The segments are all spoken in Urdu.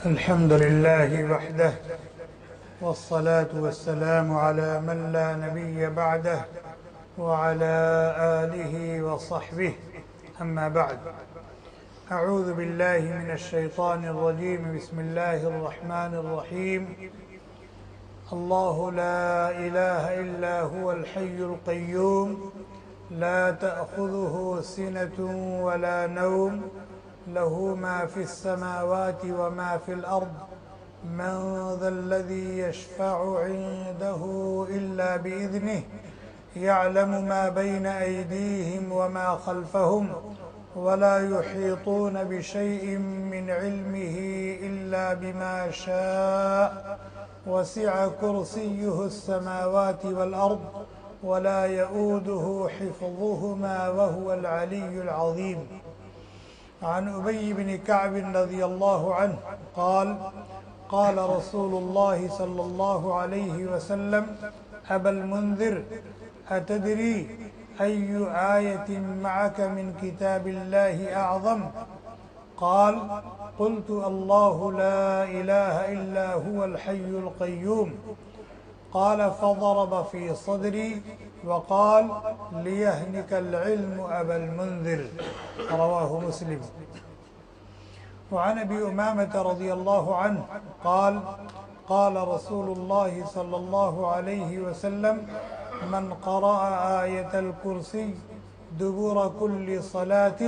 الحمد لله وحده والصلاة والسلام على من لا نبي بعده وعلى آله وصحبه أما بعد. أعوذ بالله من الشيطان الرجيم. بسم الله الرحمن الرحيم. الله لا إله إلا هو الحي القيوم لا تأخذه سنة ولا نوم له ما في السماوات وما في الأرض من ذا الذي يشفع عنده إلا بإذنه يعلم ما بين أيديهم وما خلفهم ولا يحيطون بشيء من علمه إلا بما شاء وسع كرسيه السماوات والأرض ولا يؤوده حفظهما وهو العلي العظيم. عن أبي بن كعب رضي الله عنه قال قال رسول الله صلى الله عليه وسلم أبا المنذر أتدري أي آية معك من كتاب الله أعظم؟ قال قلت الله لا إله إلا هو الحي القيوم. قال فضرب في صدري وقال ليهنك العلم أبا المنذر. رواه مسلم. وعن أبي أمامة رضي الله عنه قال قال رسول الله صلى الله عليه وسلم من قرأ آية الكرسي دبر كل صلاة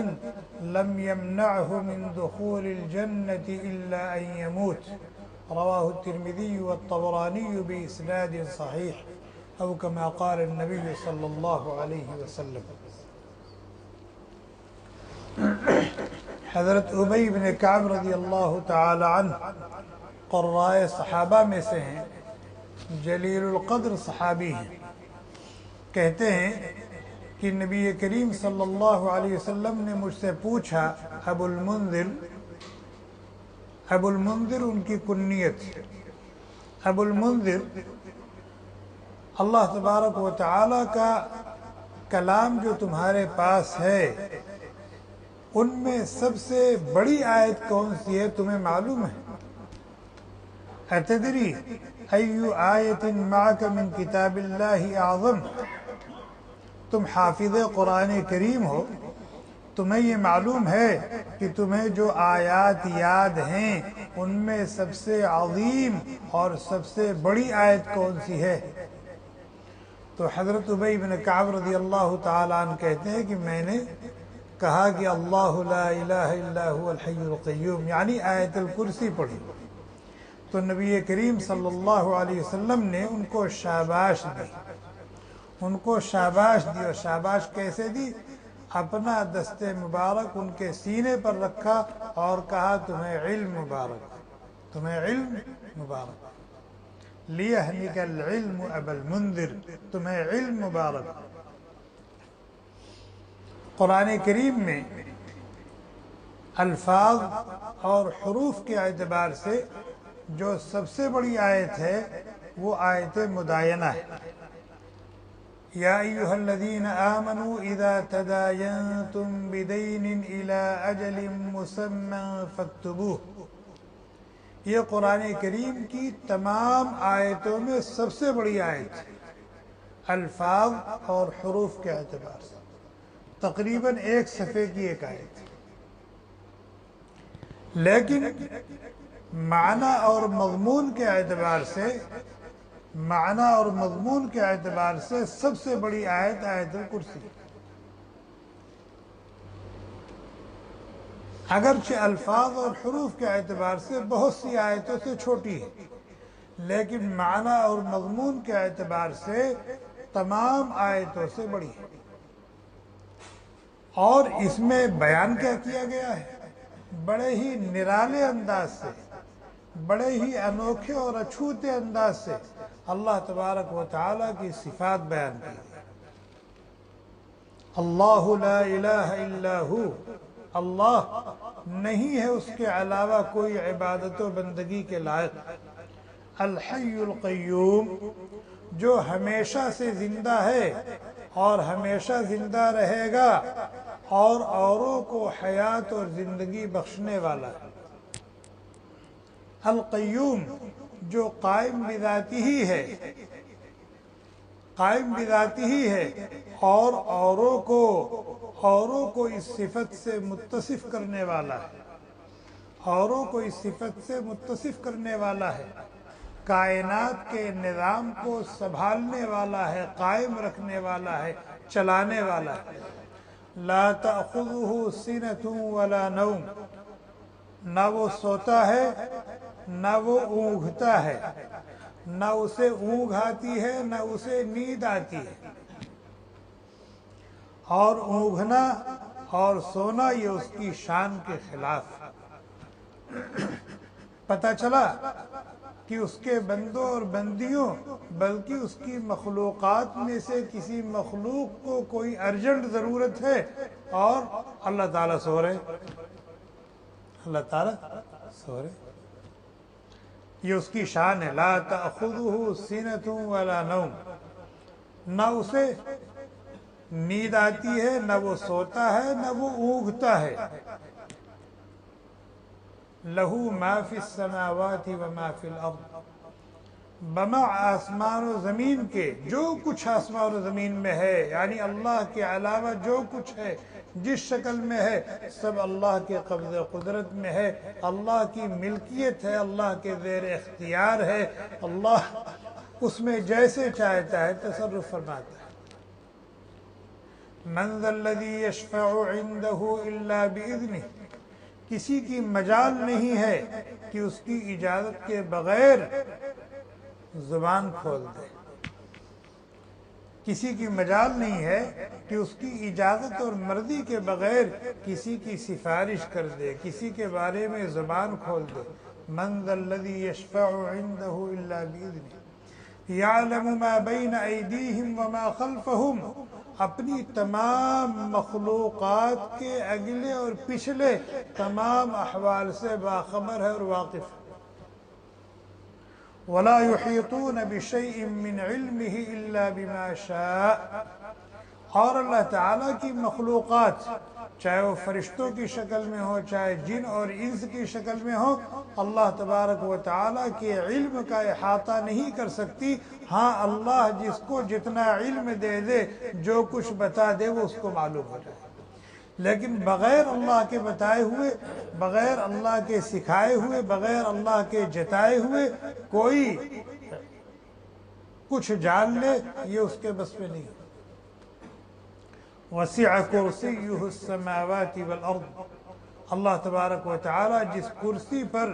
لم يمنعه من دخول الجنة إلا أن يموت. رواه الترمذي والطبراني بإسناد صحيح أو كما قال النبي صلی اللہ علیہ وسلم. حضرت ابی بن کعب رضی اللہ تعالی عنہ قرائے صحابہ میں سے ہیں، جلیل القدر صحابی ہیں. کہتے ہیں کہ نبی کریم صلی اللہ علیہ وسلم نے مجھ سے پوچھا ابو المنذر ان کی کنیت. ابو المنذر اللہ تبارک و تعالی کا کلام جو تمہارے پاس ہے ان میں سب سے بڑی آیت کون سی ہے تمہیں معلوم ہے؟ اتدری ای آیت معک من کتاب اللہ اعظم. تم حافظ قرآن کریم ہو، تمہیں یہ معلوم ہے کہ تمہیں جو آیات یاد ہیں ان میں سب سے عظیم اور سب سے بڑی آیت کون سی ہے؟ تو حضرت ابی بن کعب رضی اللہ تعالیٰ عنہ کہتے ہیں کہ میں نے کہا کہ اللہ لا الہ الا هو الحی القیوم، یعنی آیت الکرسی پڑھی. تو نبی کریم صلی اللہ علیہ وسلم نے ان کو شاباش دی. اور شاباش کیسے دی؟ اپنا دست مبارک ان کے سینے پر رکھا اور کہا تمہیں علم مبارک. لیہنک العلم ابا المنذر، تمہیں علم مبارک. قرآن کریم میں الفاظ اور حروف کے اعتبار سے جو سب سے بڑی آیت ہے وہ آیت مدائنہ ہے. یا ایہا الذین آمنوا اذا تداینتم بدین الى اجل مسمی فاکتبوہ. یہ قرآن کریم کی تمام آیتوں میں سب سے بڑی آیت ہے الفاظ اور حروف کے اعتبار سے. تقریباً ایک صفحے کی ایک آیت ہے، لیکن معنی اور مضمون کے اعتبار سے سب سے بڑی آیت آیت الکرسی. اگرچہ الفاظ اور حروف کے اعتبار سے بہت سی آیتوں سے چھوٹی ہے، لیکن معنی اور مضمون کے اعتبار سے تمام آیتوں سے بڑی ہے. اور اس میں بیان کیا کیا گیا ہے؟ بڑے ہی نرالے انداز سے، بڑے ہی انوکھے اور اچھوتے انداز سے اللہ تبارک و تعالیٰ کی صفات بیان کی. اللہ لا الہ الا ہو، اللہ نہیں ہے اس کے علاوہ کوئی عبادت و بندگی کے لائق. الحی القیوم، جو ہمیشہ سے زندہ ہے اور ہمیشہ زندہ رہے گا اور اوروں کو حیات اور زندگی بخشنے والا ہے. القیوم جو قائم بذاتی ہی ہے، قائم بذاتی ہی ہے، اور اوروں کو اس صفت سے متصف کرنے والا ہے، اوروں کو اس صفت سے متصف کرنے والا ہے، کائنات کے نظام کو سنبھالنے والا ہے، قائم رکھنے والا ہے، چلانے والا ہے۔ لا تأخذہ سنۃ ولا نوم، نہ وہ سوتا ہے نہ وہ اونگھتا ہے، نہ اسے اونگھ آتی ہے نہ اسے نیند آتی ہے۔ اور اونگھنا اور سونا یہ اس کی شان کے خلاف ہے۔ پتہ چلا کہ اس کے بندوں اور بندیوں بلکہ اس کی مخلوقات میں سے کسی مخلوق کو کوئی ارجنٹ ضرورت ہے اور اللہ تعالیٰ سو رہے، اللہ تعالیٰ سو رہے۔ یہ اس کی شان ہے، لا تأخذہ سنۃ ولا نوم، نہ اسے نیند آتی ہے نہ وہ سوتا ہے نہ وہ اونگھتا ہے۔ لہو ما فی السماوات وما فی الارض، بما آسمان و زمین کے جو کچھ آسمان و زمین میں ہے، یعنی اللہ کے علاوہ جو کچھ ہے جس شکل میں ہے سب اللہ کے قبض قدرت میں ہے، اللہ کی ملکیت ہے، اللہ کے زیر اختیار ہے، اللہ اس میں جیسے چاہتا ہے تصرف فرماتا ہے۔ من ذا الذی یشفع عنده الا باذنہ، کسی کی مجال نہیں ہے کہ اس کی اجازت کے بغیر زبان کھول دے، کسی کی مجال نہیں ہے کہ اس کی اجازت اور مرضی کے بغیر کسی کی سفارش کر دے، کسی کے بارے میں زبان کھول دے۔ من ذا الذی یشفع عنده الا باذنہ یعلم ما بین ایدیہم وما خلفہم، اپنی تمام مخلوقات کے اگلے اور پچھلے تمام احوال سے باخبر ہے اور واقف ہے۔ وَلَا يُحِيطُونَ بِشَيْءٍ مِّنْ عِلْمِهِ إِلَّا بِمَا شَاءَ، اور اللہ تعالیٰ کی مخلوقات چاہے وہ فرشتوں کی شکل میں ہو چاہے جن اور انس کی شکل میں ہو، اللہ تبارک و تعالیٰ کے علم کا احاطہ نہیں کر سکتی۔ ہاں اللہ جس کو جتنا علم دے دے، جو کچھ بتا دے وہ اس کو معلوم ہو جائے، لیکن بغیر اللہ کے بتائے ہوئے، بغیر اللہ کے سکھائے ہوئے، بغیر اللہ کے جتائے ہوئے کوئی کچھ جان لے یہ اس کے بس میں نہیں۔ وسع کرسیہ السماوات والارض، اللہ تبارک و تعالی جس کرسی پر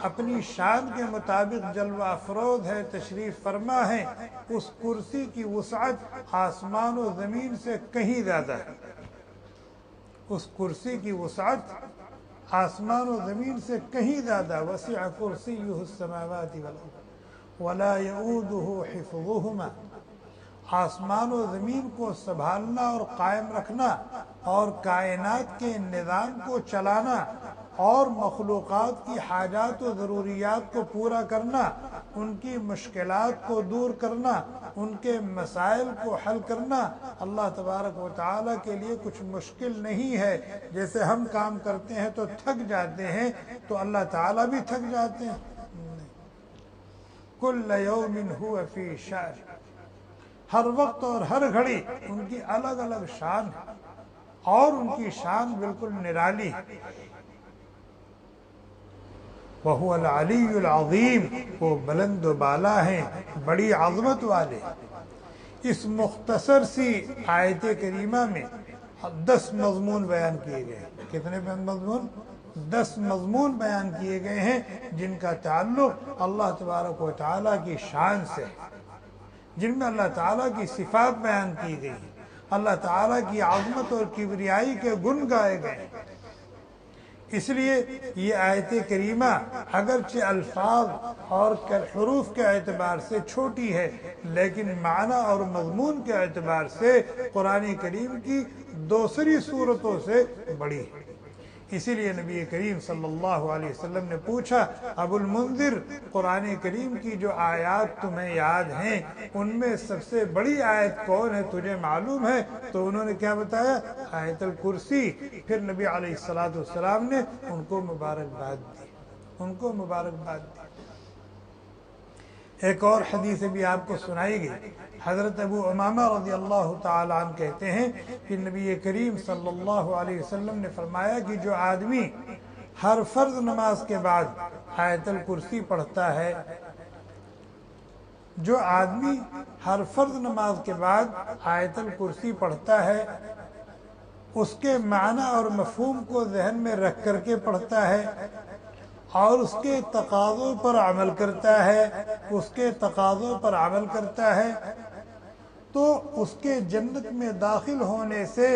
اپنی شان کے مطابق جلوہ افروز ہے، تشریف فرما ہے، اس کرسی کی وسعت آسمان و زمین سے کہیں زیادہ ہے، اس کرسی کی وسعت آسمان و زمین سے کہیں زیادہ۔ وسع کرسیہ السماوات والارض ولا یؤودہ حفظہما، آسمان و زمین کو سنبھالنا اور قائم رکھنا اور کائنات کے نظام کو چلانا اور مخلوقات کی حاجات و ضروریات کو پورا کرنا، ان کی مشکلات کو دور کرنا، ان کے مسائل کو حل کرنا اللہ تبارک و تعالیٰ کے لیے کچھ مشکل نہیں ہے۔ جیسے ہم کام کرتے ہیں تو تھک جاتے ہیں، تو اللہ تعالیٰ بھی تھک جاتے ہیں؟ کل یوم هو فی شأن، ہر وقت اور ہر گھڑی ان کی الگ الگ شان ہے، اور ان کی شان بالکل نرالی ہے۔ وَهُوَ الْعَلِيُّ الْعَظِيمُ، وہ بلند و بالا ہیں، بڑی عظمت والے۔ اس مختصر سی آیت کریمہ میں 10 مضمون بیان کیے گئے ہیں۔ کتنے مضمون؟ 10 مضمون بیان کیے گئے ہیں جن کا تعلق اللہ تبارک و تعالیٰ کی شان سے، جن میں اللہ تعالیٰ کی صفات بیان کی گئی، اللہ تعالیٰ کی عظمت اور کبریائی کے گن گائے گئے۔ اس لیے یہ آیت کریمہ اگرچہ الفاظ اور حروف کے اعتبار سے چھوٹی ہے، لیکن معنی اور مضمون کے اعتبار سے قرآن کریم کی دوسری صورتوں سے بڑی ہے۔ اسی لیے نبی کریم صلی اللہ علیہ وسلم نے پوچھا، ابو المنذر قرآن کریم کی جو آیات تمہیں یاد ہیں ان میں سب سے بڑی آیت کون ہے تجھے معلوم ہے؟ تو انہوں نے کیا بتایا؟ آیت الکرسی۔ پھر نبی علیہ السلام نے ان کو مبارکباد دی۔ ان کو مبارکباد دی۔ ایک اور حدیث بھی آپ کو سنائی گئی، حضرت ابو امامہ رضی اللہ تعالی عنہ کہتے ہیں کہ نبی کریم صلی اللہ علیہ وسلم نے فرمایا کہ جو آدمی ہر فرض نماز کے بعد آیت الکرسی پڑھتا ہے، جو آدمی ہر فرض نماز کے بعد آیت الکرسی پڑھتا ہے، اس کے معنی اور مفہوم کو ذہن میں رکھ کر کے پڑھتا ہے اور اس کے تقاضوں پر عمل کرتا ہے، اس کے تقاضوں پر عمل کرتا ہے، تو اس کے جنت میں داخل ہونے سے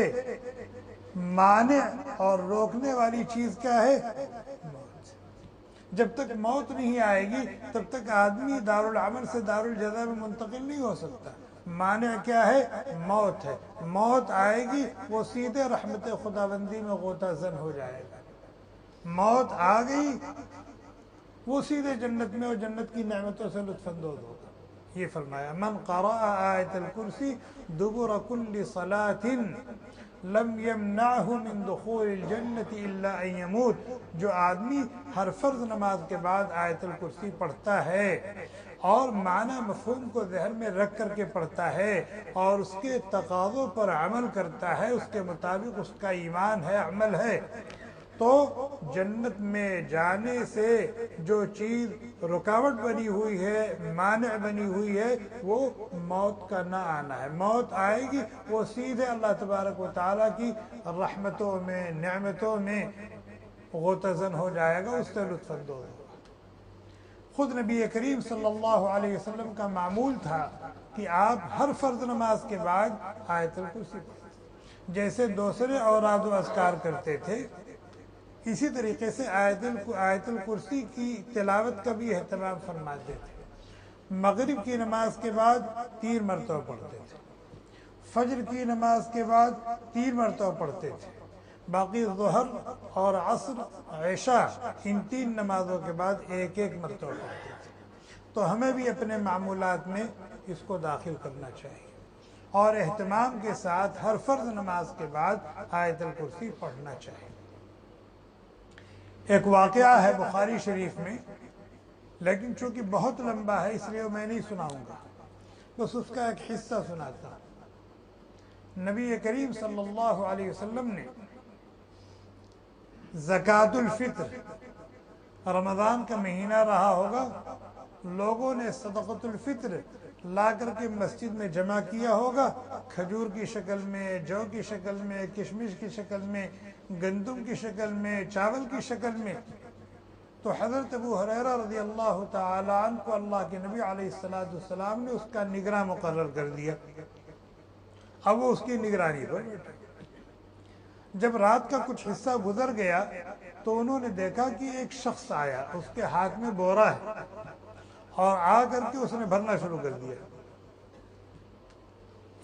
مانع اور روکنے والی چیز کیا ہے؟ موت۔ جب تک موت نہیں آئے گی تب تک آدمی دارالعمل سے دارالجزا میں منتقل نہیں ہو سکتا۔ مانع کیا ہے؟ موت ہے۔ موت آئے گی وہ سیدھے رحمت خداوندی میں غوطہ زن ہو جائے گا۔ موت آ گئی وہ سیدھے جنت میں اور جنت کی نعمتوں سے لطف اندوز ہوگا۔ یہ فرمایا من قرأ آیت الکرسی دبر کل صلاة لم یمنعہ من دخول الجنت الا ان یموت، جو آدمی ہر فرض نماز کے بعد آیت الکرسی پڑھتا ہے اور معنی مفہوم کو ذہن میں رکھ کر کے پڑھتا ہے اور اس کے تقاضوں پر عمل کرتا ہے، اس کے مطابق اس کا ایمان ہے، عمل ہے، تو جنت میں جانے سے جو چیز رکاوٹ بنی ہوئی ہے، مانع بنی ہوئی ہے، وہ موت کا نہ آنا ہے۔ موت آئے گی وہ سیدھے اللہ تبارک و تعالیٰ کی رحمتوں میں، نعمتوں میں غوطہ-زن ہو جائے گا، اس سے لطف اندوز ہوگا۔ خود نبی کریم صلی اللہ علیہ وسلم کا معمول تھا کہ آپ ہر فرض نماز کے بعد آیت الکرسی پڑھتے، جیسے دوسرے اوراد و اذکار کرتے تھے، اسی طریقے سے آیت الکرسی کی تلاوت کا بھی اہتمام فرماتے تھے۔ مغرب کی نماز کے بعد 3 مرتبہ پڑھتے تھے، فجر کی نماز کے بعد 3 مرتبہ پڑھتے تھے، باقی ظہر اور عصر، عشاء، ان 3 نمازوں کے بعد ایک مرتبہ پڑھتے تھے۔ تو ہمیں بھی اپنے معمولات میں اس کو داخل کرنا چاہیے اور اہتمام کے ساتھ ہر فرض نماز کے بعد آیت الکرسی پڑھنا چاہیے۔ ایک واقعہ ہے بخاری شریف میں، لیکن چونکہ بہت لمبا ہے اس لیے میں نہیں سناؤں گا، بس اس کا ایک حصہ سناتا ہوں۔ نبی کریم صلی اللہ علیہ وسلم نے زکوٰۃ الفطر، رمضان کا مہینہ رہا ہوگا، لوگوں نے صدقۃ الفطر لا کر کے مسجد میں جمع کیا ہوگا، کھجور کی شکل میں، جو کی شکل میں، کشمش کی شکل میں، گندم کی شکل میں، چاول کی شکل میں۔ تو حضرت ابو ہریرہ رضی اللہ تعالی عنہ کو اللہ کے نبی علیہ السلام نے اس کا نگراں مقرر کر دیا، اب وہ اس کی نگرانی پر بیٹھا۔ جب رات کا کچھ حصہ گزر گیا تو انہوں نے دیکھا کہ ایک شخص آیا، اس کے ہاتھ میں بورا ہے اور آ کر کے اس نے بھرنا شروع کر دیا۔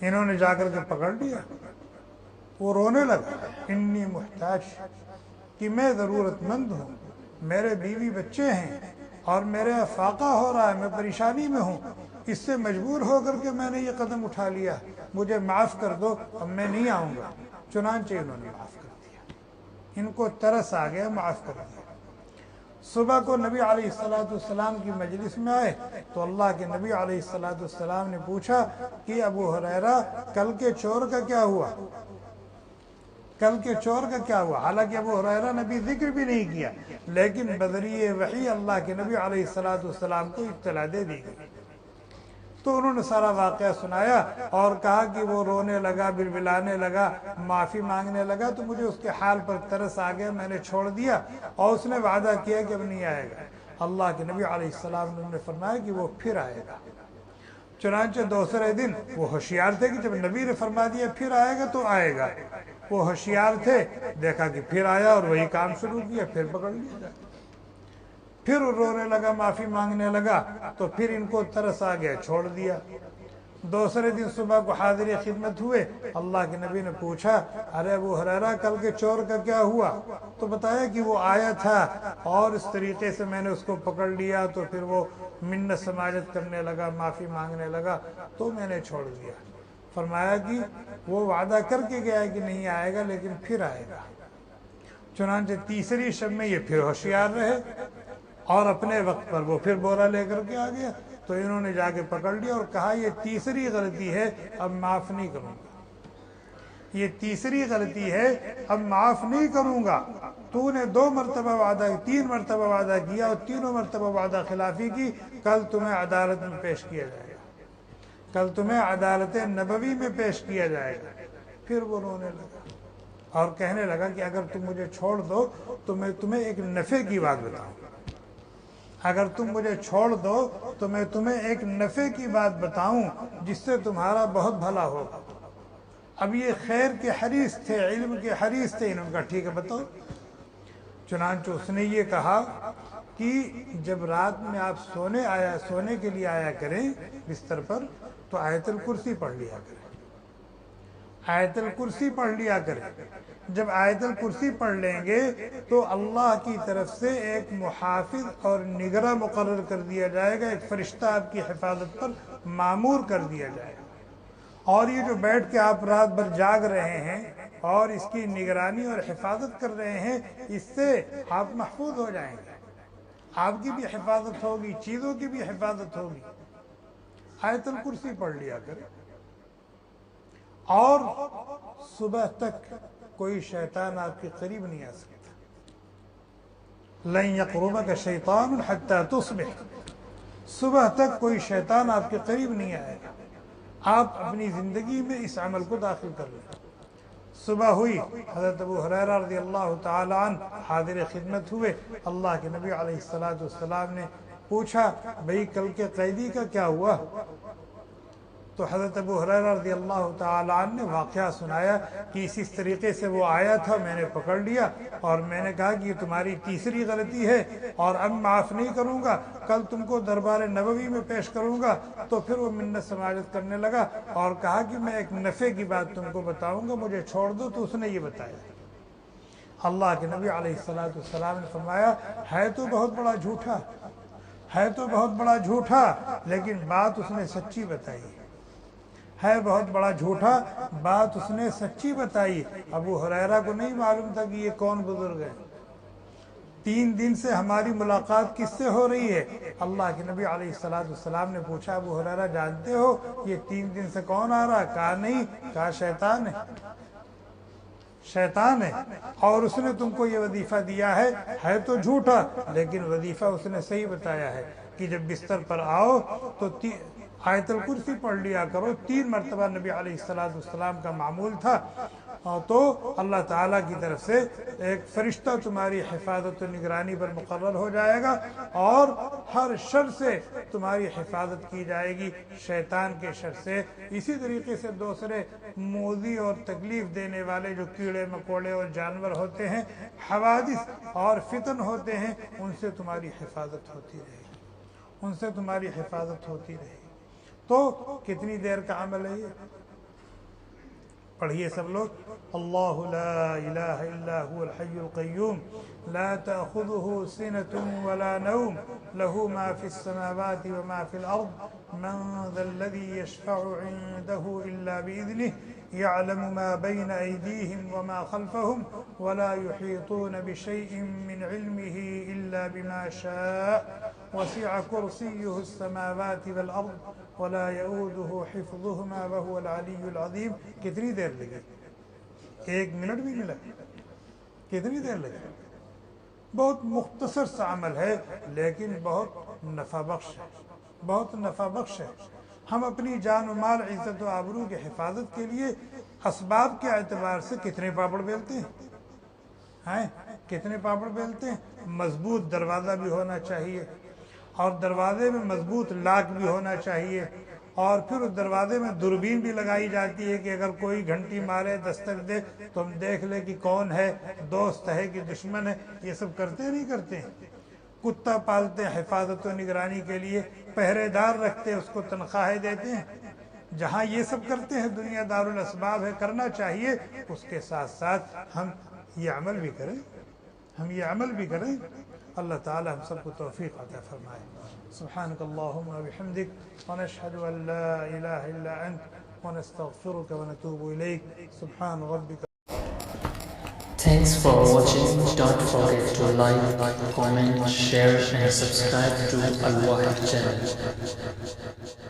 انہوں نے جا کر کے پکڑ لیا، وہ رونے لگا، انی محتاج، کہ میں ضرورت مند ہوں، میرے بیوی بچے ہیں اور میرے فاقہ ہو رہا ہے، میں پریشانی میں ہوں، اس سے مجبور ہو کر کے میں نے یہ قدم اٹھا لیا، مجھے معاف کر دو، اب میں نہیں آؤں گا۔ چنانچہ انہوں نے معاف کر دیا، ان کو ترس آ گیا، معاف کر دیا۔ صبح کو نبی علیہ السلام کی مجلس میں آئے تو اللہ کے نبی علیہ السلام نے پوچھا کہ ابو ہریرہ کل کے چور کا کیا ہوا؟ کل کے چور کا کیا ہوا؟ حالانکہ ابو ہریرہ نے بھی ذکر بھی نہیں کیا، لیکن بذریعہ وحی اللہ کے نبی علیہ السلام کو اطلاع دے دی گئی۔ تو انہوں نے سارا واقعہ سنایا اور کہا کہ وہ رونے لگا، بلبلانے لگا، معافی مانگنے لگا، تو مجھے اس کے حال پر ترس آ گیا، میں نے چھوڑ دیا اور اس نے وعدہ کیا کہ اب نہیں آئے گا۔ اللہ کے نبی علیہ السلام نے فرمایا کہ وہ پھر آئے گا۔ چنانچہ دوسرے دن وہ ہوشیار تھے کہ جب نبی نے فرما دیا پھر آئے گا تو آئے گا، وہ ہوشیار تھے، دیکھا کہ پھر آیا اور وہی کام شروع کیا، پھر پکڑ لیا، پھر رونے لگا، معافی مانگنے لگا، تو پھر ان کو ترس آ گیا، چھوڑ دیا۔ دوسرے دن صبح کو حاضر خدمت ہوئے، اللہ کے نبی نے پوچھا ارے ابو ہریرہ کل کے چور کا کیا ہوا؟ تو بتایا کہ وہ آیا تھا اور اس طریقے سے میں نے اس کو پکڑ لیا، تو پھر وہ منت سماجت کرنے لگا، معافی مانگنے لگا، تو میں نے چھوڑ دیا۔ فرمایا کہ وہ وعدہ کر کے گیا کہ نہیں آئے گا لیکن پھر آئے گا۔ چنانچہ تیسری شب میں یہ پھر ہوشیار رہے، اور اپنے وقت پر وہ پھر بورا لے کر کے آ گیا. تو انہوں نے جا کے پکڑ لیا اور کہا یہ تیسری غلطی ہے، اب معاف نہیں کروں گا. یہ تیسری غلطی ہے، اب معاف نہیں کروں گا. تو نے 2 مرتبہ وعدہ، 3 مرتبہ وعدہ کیا اور تینوں مرتبہ وعدہ خلافی کی. کل تمہیں عدالت میں پیش کیا جائے گا، کل تمہیں عدالت نبوی میں پیش کیا جائے گا. پھر وہ رونے لگا اور کہنے لگا کہ اگر تم مجھے چھوڑ دو تو میں تمہیں ایک نفع کی بات بتاؤں. اگر تم مجھے چھوڑ دو تو میں تمہیں ایک نفع کی بات بتاؤں جس سے تمہارا بہت بھلا ہوگا. اب یہ خیر کے حریص تھے، علم کے حریص تھے. انہوں نے کہا ٹھیک ہے بتاؤ. چنانچہ اس نے یہ کہا کہ جب رات میں آپ سونے کے لیے آیا کریں بستر پر تو آیت الکرسی پڑھ لیا کریں. آیت الکرسی پڑھ لیا کریں. جب آیت الکرسی پڑھ لیں گے تو اللہ کی طرف سے ایک محافظ اور نگراں مقرر کر دیا جائے گا، ایک فرشتہ آپ کی حفاظت پر مامور کر دیا جائے گا. اور یہ جو بیٹھ کے آپ رات بھر جاگ رہے ہیں اور اس کی نگرانی اور حفاظت کر رہے ہیں، اس سے آپ محفوظ ہو جائیں گے. آپ کی بھی حفاظت ہوگی، چیزوں کی بھی حفاظت ہوگی. آیت الکرسی پڑھ لیا کریں. اور صبح تک کوئی شیطان آپ کے قریب نہیں آ سکتا. لن یقربک شیطان حتی تصبح. صبح تک کوئی شیطان آپ کے قریب نہیں آئے گا. آپ اپنی زندگی میں اس عمل کو داخل کر لیں. صبح ہوئی، حضرت ابو ہریرہ رضی اللہ تعالی عنہ حاضر خدمت ہوئے. اللہ کے نبی علیہ السلام نے پوچھا بھئی کل کے قیدی کا کیا ہوا؟ تو حضرت ابو ہریرہ رضی اللہ تعالی عنہ نے واقعہ سنایا کہ اس طریقے سے وہ آیا تھا، میں نے پکڑ لیا اور میں نے کہا کہ یہ تمہاری تیسری غلطی ہے اور اب معاف نہیں کروں گا، کل تم کو دربار نبوی میں پیش کروں گا. تو پھر وہ منت سماجت کرنے لگا اور کہا کہ میں ایک نفع کی بات تم کو بتاؤں گا، مجھے چھوڑ دو. تو اس نے یہ بتایا. اللہ کے نبی علیہ السلام نے فرمایا ہے تو بہت بڑا جھوٹا، ہے تو بہت بڑا جھوٹا، لیکن بات اس نے سچی بتائی ہے. بہت بڑا جھوٹا، بات اس نے سچی بتائی. ابو ہریرہ کو نہیں معلوم تھا کہ یہ کون بزرگ ہے. 3 دن سے ہماری ملاقات کس سے ہو رہی ہے؟ اللہ کے نبی علیہ السلام نے پوچھا ابو ہریرہ جانتے ہو یہ 3 دن سے کون آ رہا؟ کہا نہیں. کہا شیطان ہے، شیطان ہے. اور اس نے تم کو یہ وظیفہ دیا ہے تو جھوٹا، لیکن وظیفہ اس نے صحیح بتایا ہے کہ جب بستر پر آؤ تو آیت الکرسی پڑھ لیا کرو. 3 مرتبہ نبی علیہ السلام کا معمول تھا. تو اللہ تعالیٰ کی طرف سے ایک فرشتہ تمہاری حفاظت و نگرانی پر مقرر ہو جائے گا اور ہر شر سے تمہاری حفاظت کی جائے گی، شیطان کے شر سے. اسی طریقے سے دوسرے موذی اور تکلیف دینے والے جو کیڑے مکوڑے اور جانور ہوتے ہیں، حوادث اور فتن ہوتے ہیں، ان سے تمہاری حفاظت ہوتی رہے گی، ان سے تمہاری حفاظت ہوتی رہے گی. تو کتنی دیر کا عمل ہے یہ؟ پڑھیے سب لوگ. اللہ لا الہ الا هو الحی القیوم لا تأخذه سنة ولا نوم له ما في السماوات وما في الأرض من ذا الذي يشفع عنده إلا بإذنه يعلم ما بين أيديهم وما خلفهم ولا يحيطون بشيء من علمه إلا بما شاء وسع كرسيه السماوات والأرض ولا يؤوده حفظهما وهو العلي العظيم. کتنی دیر لگی؟ 1 منٹ بھی نہیں لگا. کتنی دیر لگی؟ بہت مختصر سا عمل ہے لیکن بہت نفع بخش ہے، بہت نفع بخش ہے. ہم اپنی جان و مال، عزت و آبرو کی حفاظت کے لیے اسباب کے اعتبار سے کتنے پاپڑ بیلتے ہیں، کتنے پاپڑ بیلتے ہیں. مضبوط دروازہ بھی ہونا چاہیے اور دروازے میں مضبوط لاک بھی ہونا چاہیے اور پھر اس دروازے میں دوربین بھی لگائی جاتی ہے کہ اگر کوئی گھنٹی مارے، دستک دے تو ہم دیکھ لیں کہ کون ہے، دوست ہے کہ دشمن ہے. یہ سب کرتے نہیں کرتے ہیں. کتا پالتے ہیں حفاظت و نگرانی کے لیے، پہرے دار رکھتے ہیں، اس کو تنخواہیں دیتے ہیں. جہاں یہ سب کرتے ہیں دنیا دار الاسباب ہے، کرنا چاہیے. اس کے ساتھ ساتھ ہم یہ عمل بھی کریں، ہم یہ عمل بھی کریں. اللہ تعالی ہم سب کو توفیق عطا فرمائے. سبحانک اللہم و بحمدک ونشہد ان لا الہ الا انت ونستغفرک ونتوب الیک. سبحان ربک. Thanks for watching. Don't forget to like, comment, share and subscribe to Al Wahid channel.